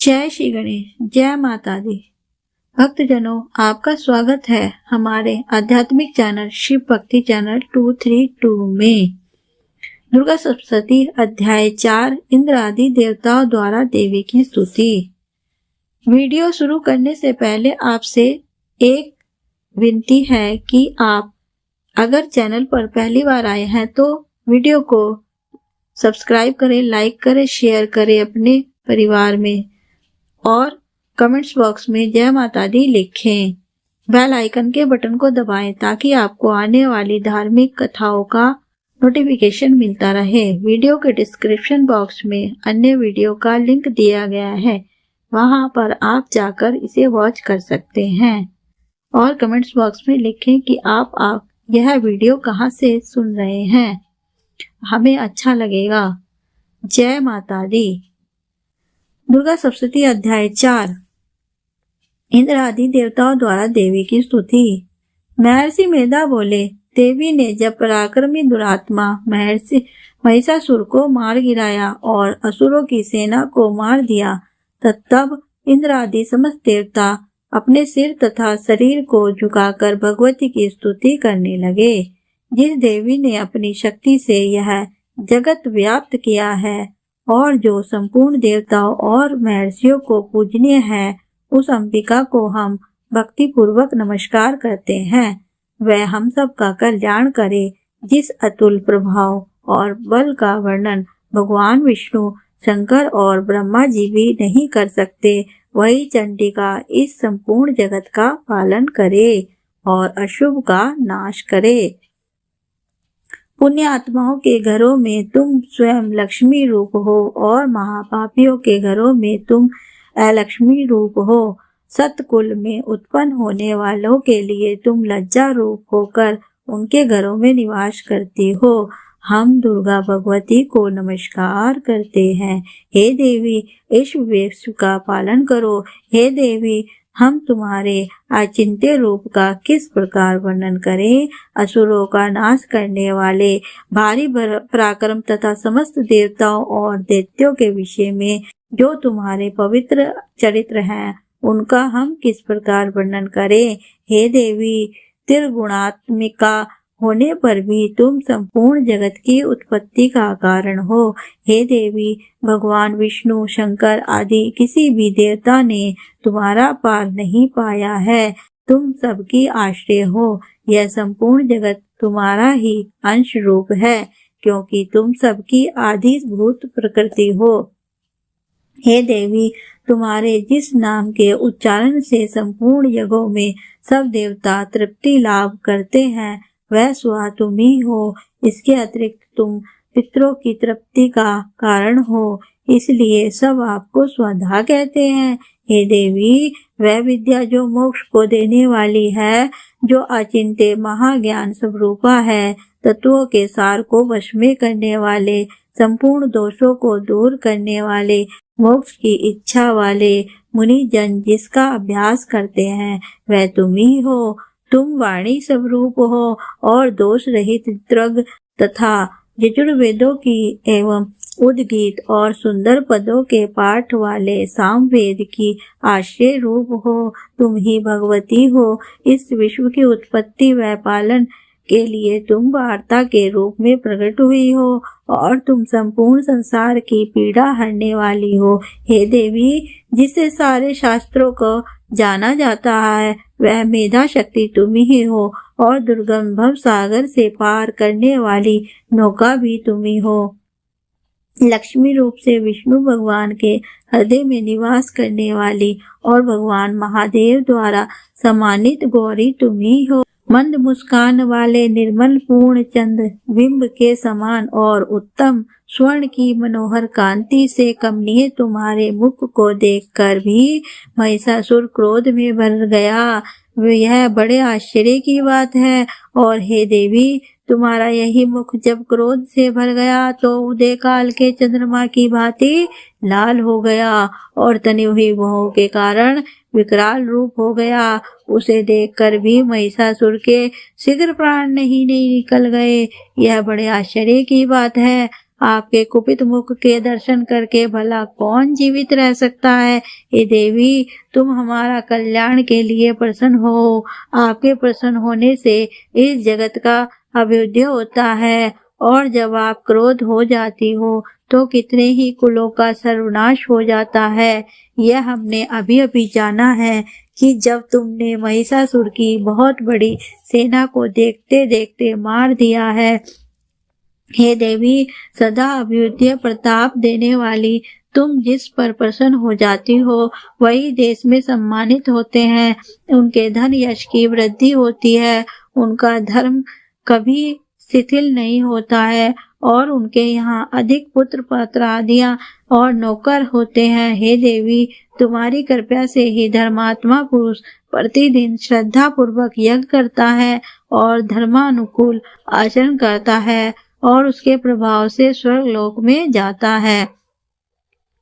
जय श्री गणेश, जय माता दी। भक्तजनों, आपका स्वागत है हमारे आध्यात्मिक चैनल शिव भक्ति चैनल 232 में। दुर्गा सप्तशती अध्याय 4 इंद्र आदि देवताओं द्वारा देवी की स्तुति। वीडियो शुरू करने से पहले आपसे एक विनती है कि आप अगर चैनल पर पहली बार आए हैं तो वीडियो को सब्सक्राइब करें, लाइक करें, शेयर करें अपने परिवार में और कमेंट्स बॉक्स में जय माता दी लिखें। बेल आइकन के बटन को दबाएं ताकि आपको आने वाली धार्मिक कथाओं का नोटिफिकेशन मिलता रहे। वीडियो के डिस्क्रिप्शन बॉक्स में अन्य वीडियो का लिंक दिया गया है, वहां पर आप जाकर इसे वॉच कर सकते हैं। और कमेंट्स बॉक्स में लिखें कि आप यह वीडियो कहां से सुन रहे हैं, हमें अच्छा लगेगा। जय माता दी। दुर्गा सप्तशती अध्याय 4 इंद्र आदि देवताओं द्वारा देवी की स्तुति। महर्षि मेधा बोले, देवी ने जब पराक्रमी दुरात्मा महर्षि महिषासुर को मार गिराया और असुरों की सेना को मार दिया, तब इंद्र आदि समस्त देवता अपने सिर तथा शरीर को झुकाकर भगवती की स्तुति करने लगे। जिस देवी ने अपनी शक्ति से यह जगत व्याप्त किया है और जो संपूर्ण देवताओं और महर्षियों को पूजनीय है, उस अंबिका को हम भक्ति पूर्वक नमस्कार करते हैं। वह हम सब का कल्याण करे। जिस अतुल प्रभाव और बल का वर्णन भगवान विष्णु, शंकर और ब्रह्मा जी भी नहीं कर सकते, वही चंडिका इस संपूर्ण जगत का पालन करे और अशुभ का नाश करे। पुण्य आत्माओं के घरों में तुम स्वयं लक्ष्मी रूप हो और महापापियों के घरों में तुम अलक्ष्मी रूप हो। सतकुल में उत्पन्न होने वालों के लिए तुम लज्जा रूप होकर उनके घरों में निवास करती हो। हम दुर्गा भगवती को नमस्कार करते हैं। हे देवी, इस विश्व का पालन करो। हे देवी, हम तुम्हारे अचिंत्य रूप का किस प्रकार वर्णन करें। असुरों का नाश करने वाले भारी पराक्रम तथा समस्त देवताओं और दैत्यों के विषय में जो तुम्हारे पवित्र चरित्र हैं, उनका हम किस प्रकार वर्णन करें। हे देवी, त्रिगुणात्मिका होने पर भी तुम संपूर्ण जगत की उत्पत्ति का कारण हो। हे देवी, भगवान विष्णु, शंकर आदि किसी भी देवता ने तुम्हारा पार नहीं पाया है। तुम सबकी आश्रय हो। यह संपूर्ण जगत तुम्हारा ही अंश रूप है, क्योंकि तुम सबकी आधिभूत प्रकृति हो। हे देवी, तुम्हारे जिस नाम के उच्चारण से संपूर्ण यज्ञों में सब देवता तृप्ति लाभ करते हैं, वह स्वयं तुम ही हो। इसके अतिरिक्त तुम पितरों की तृप्ति का कारण हो, इसलिए सब आपको स्वधा कहते हैं। हे देवी, वह विद्या जो मोक्ष को देने वाली है, जो अचिंत्य महाज्ञान स्वरूपा है, तत्वों के सार को वश में करने वाले, संपूर्ण दोषों को दूर करने वाले, मोक्ष की इच्छा वाले मुनि जन जिसका अभ्यास करते हैं, वह तुम ही हो। तुम वाणी स्वरूप हो और दोष रहित त्रग तथा यजुर्वेदों की एवं उद्गीत और सुंदर पदों के पाठ वाले सामवेद की आश्रय रूप हो। तुम ही भगवती हो। इस विश्व की उत्पत्ति व पालन के लिए तुम वार्ता के रूप में प्रकट हुई हो और तुम संपूर्ण संसार की पीड़ा हरने वाली हो। हे देवी, जिससे सारे शास्त्रों को जाना जाता है, वह मेधा शक्ति तुम ही हो और दुर्गम भव सागर से पार करने वाली नौका भी तुम ही हो। लक्ष्मी रूप से विष्णु भगवान के हृदय में निवास करने वाली और भगवान महादेव द्वारा सम्मानित गौरी तुम ही हो। मंद मुस्कान वाले निर्मल पूर्ण चंद्र बिंब के समान और उत्तम स्वर्ण की मनोहर कांति से कमनीय तुम्हारे मुख को देखकर भी महिषासुर क्रोध में भर गया। यह बड़े आश्चर्य की बात है। और हे देवी, तुम्हारा यही मुख जब क्रोध से भर गया तो उदय काल के चंद्रमा की भांति लाल हो गया और तनी हुई भौं के कारण विकराल रूप हो गया। उसे देखकर भी महिषासुर के शीघ्र प्राण नहीं निकल गए। यह बड़े आश्चर्य की बात है। आपके कुपित मुख के दर्शन करके भला कौन जीवित रह सकता है। हे देवी, तुम हमारा कल्याण के लिए प्रसन्न हो। आपके प्रसन्न होने से इस जगत का अभ्युदय होता है, और जब आप क्रोध हो जाती हो तो कितने ही कुलों का सर्वनाश हो जाता है। यह हमने अभी अभी जाना है कि जब तुमने महिषासुर की बहुत बड़ी सेना को देखते देखते मार दिया है। हे देवी, सदा अभ्युदय प्रताप देने वाली तुम जिस पर प्रसन्न हो जाती हो वही देश में सम्मानित होते हैं। उनके धन यश की वृद्धि होती है, उनका धर्म कभी शिथिल नहीं होता है, और उनके यहाँ अधिक पुत्र पौत्र आदियां और नौकर होते हैं। हे देवी, तुम्हारी कृपा से ही धर्मात्मा पुरुष प्रतिदिन श्रद्धा पूर्वक यज्ञ करता है और धर्मानुकूल आचरण करता है और उसके प्रभाव से स्वर्ग लोक में जाता है,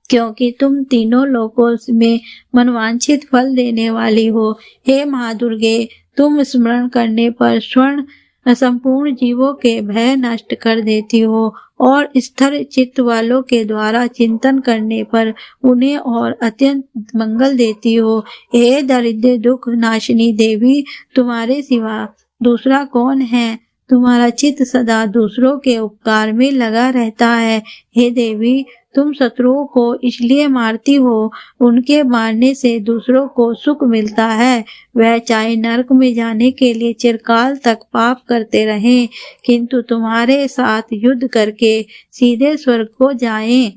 क्योंकि तुम तीनों लोकों में मनवांछित फल देने वाली हो। हे महादुर्गे, तुम स्मरण करने पर स्वर्ण संपूर्ण जीवों के भय नष्ट कर देती हो और स्थिर चित्त वालों के द्वारा चिंतन करने पर उन्हें और अत्यंत मंगल देती हो। हे दरिद्र दुख नाशिनी देवी, तुम्हारे सिवा दूसरा कौन है। तुम्हारा चित्त सदा दूसरों के उपकार में लगा रहता है। हे देवी, तुम शत्रुओं को इसलिए मारती हो, उनके मारने से दूसरों को सुख मिलता है। वह चाहे नरक में जाने के लिए चिरकाल तक पाप करते रहें, किंतु तुम्हारे साथ युद्ध करके सीधे स्वर्ग को जाएं,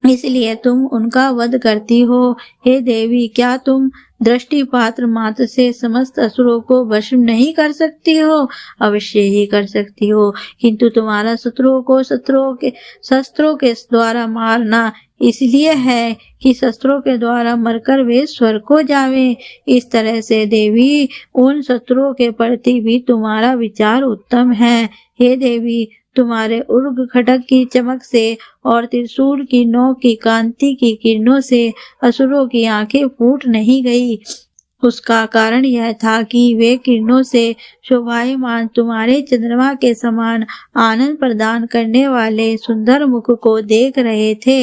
इसलिए तुम उनका वध करती हो। हे देवी, क्या तुम दृष्टिपात्र मात्र से समस्त असुरों को भस्म नहीं कर सकती हो। अवश्य ही कर सकती हो, किंतु तुम्हारा शत्रुओं को शस्त्रों के द्वारा मारना इसलिए है कि शस्त्रों के द्वारा मरकर वे स्वर्ग को जावें। इस तरह से देवी, उन शत्रुओं के प्रति भी तुम्हारा विचार उत्तम है। हे देवी, तुम्हारे उर्ग खड्ग की चमक से और त्रिशूल की नोक की कांति की किरणों से असुरों की आंखें फूट नहीं गई। उसका कारण यह था कि वे किरणों से शोभायमान तुम्हारे चंद्रमा के समान आनंद प्रदान करने वाले सुंदर मुख को देख रहे थे।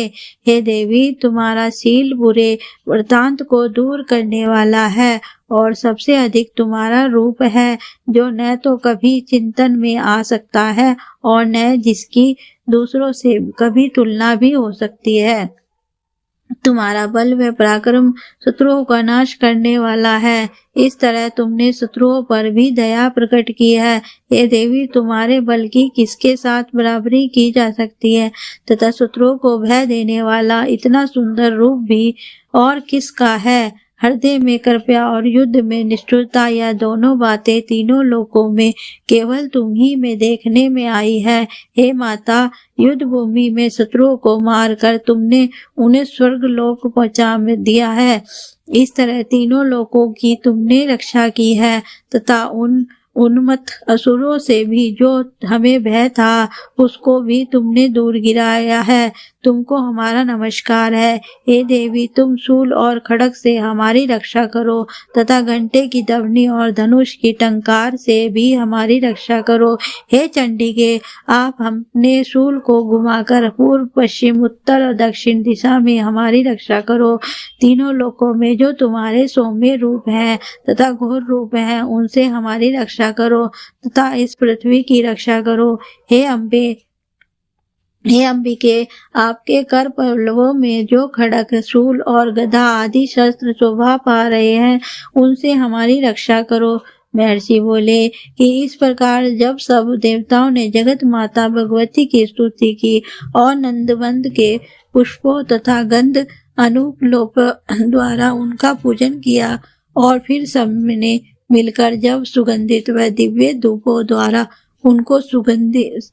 हे देवी, तुम्हारा शील बुरे वृतांत को दूर करने वाला है और सबसे अधिक तुम्हारा रूप है, जो न तो कभी चिंतन में आ सकता है और न जिसकी दूसरों से कभी तुलना भी हो सकती है। तुम्हारा बल व पराक्रम शत्रुओं का नाश करने वाला है। इस तरह तुमने शत्रुओं पर भी दया प्रकट की है। हे देवी, तुम्हारे बल की किसके साथ बराबरी की जा सकती है, तथा शत्रुओं को भय देने वाला इतना सुंदर रूप भी और किसका है। हृदय में कृपा और युद्ध में निष्ठुरता, यह दोनों बातें तीनों लोकों में केवल तुम ही में देखने में आई है। हे माता, युद्ध भूमि में शत्रुओं को मारकर तुमने उन्हें स्वर्ग लोक पहुंचा दिया है। इस तरह तीनों लोकों की तुमने रक्षा की है, तथा उन उन्मत्त असुरों से भी जो हमें भय था उसको भी तुमने दूर गिराया है। तुमको हमारा नमस्कार है। हे देवी, तुम शूल और खड्ग से हमारी रक्षा करो तथा घंटे की दवनी और धनुष की टंकार से भी हमारी रक्षा करो। हे चंडिके, आप हमने शूल को घुमाकर पूर्व पश्चिम उत्तर और दक्षिण दिशा में हमारी रक्षा करो। तीनों लोकों में जो तुम्हारे सौम्य रूप है तथा घोर रूप है, उनसे हमारी रक्षा करो तथा इस पृथ्वी की रक्षा करो। हे अंबिके, आपके कर पल्लवों में जो खड्ग, शूल और गदा आदि शस्त्र शोभा पा रहे हैं, उनसे हमारी रक्षा करो। महर्षि बोले कि इस प्रकार जब सब देवताओं ने जगत माता भगवती की स्तुति की और नंदवंत के पुष्पों तथा गंध अनुलोप द्वारा उनका पूजन किया, और फिर सबने मिलकर जब सुगंधित व दिव्य धूपों द्वारा उनको सुगंधित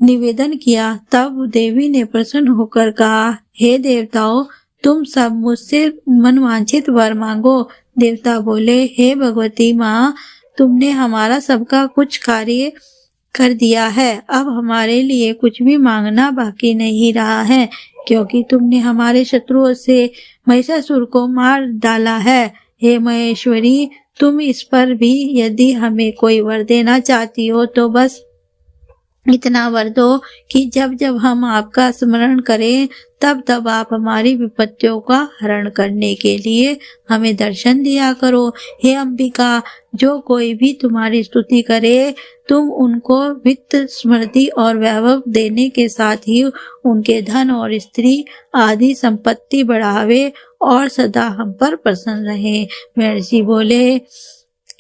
निवेदन किया, तब देवी ने प्रसन्न होकर कहा, हे देवताओं, तुम सब मुझसे मनवांछित वर मांगो। देवता बोले, हे भगवती माँ, तुमने हमारा सबका कुछ कार्य कर दिया है, अब हमारे लिए कुछ भी मांगना बाकी नहीं रहा है, क्योंकि तुमने हमारे शत्रुओं से महिषासुर को मार डाला है। हे महेश्वरी, तुम इस पर भी यदि हमें कोई वर देना चाहती हो तो बस इतना वर दो कि जब जब हम आपका स्मरण करें तब तब आप हमारी विपत्तियों का हरण करने के लिए हमें दर्शन दिया करो। हे अंबिका, जो कोई भी तुम्हारी स्तुति करे तुम उनको वित्त, स्मृति और वैभव देने के साथ ही उनके धन और स्त्री आदि संपत्ति बढ़ावे और सदा हम पर प्रसन्न रहे। महर्षि बोले,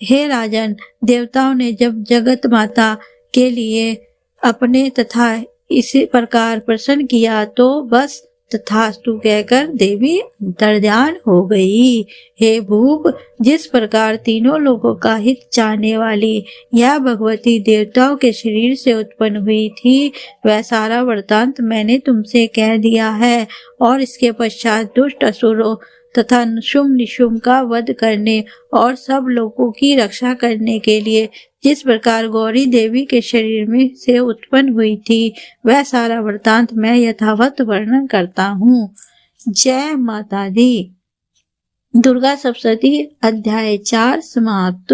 हे राजन, देवताओं ने जब जगत माता के लिए अपने तथा इसी प्रकार प्रसन्न किया तो बस तथास्तु कहकर देवी अंतर्ध्यान हो गई। हे भूप, जिस प्रकार तीनों लोगों का हित चाहने वाली यह भगवती देवताओं के शरीर से उत्पन्न हुई थी, वह सारा वृत्तांत मैंने तुमसे कह दिया है। और इसके पश्चात दुष्ट असुरों तथा शुम्भ निशुम्भ का वध करने और सब लोगों की रक्षा करने के लिए जिस प्रकार गौरी देवी के शरीर में से उत्पन्न हुई थी, वह सारा वृत्तांत मैं यथावत वर्णन करता हूँ। जय माता दी। दुर्गा सप्तशती अध्याय 4 समाप्त।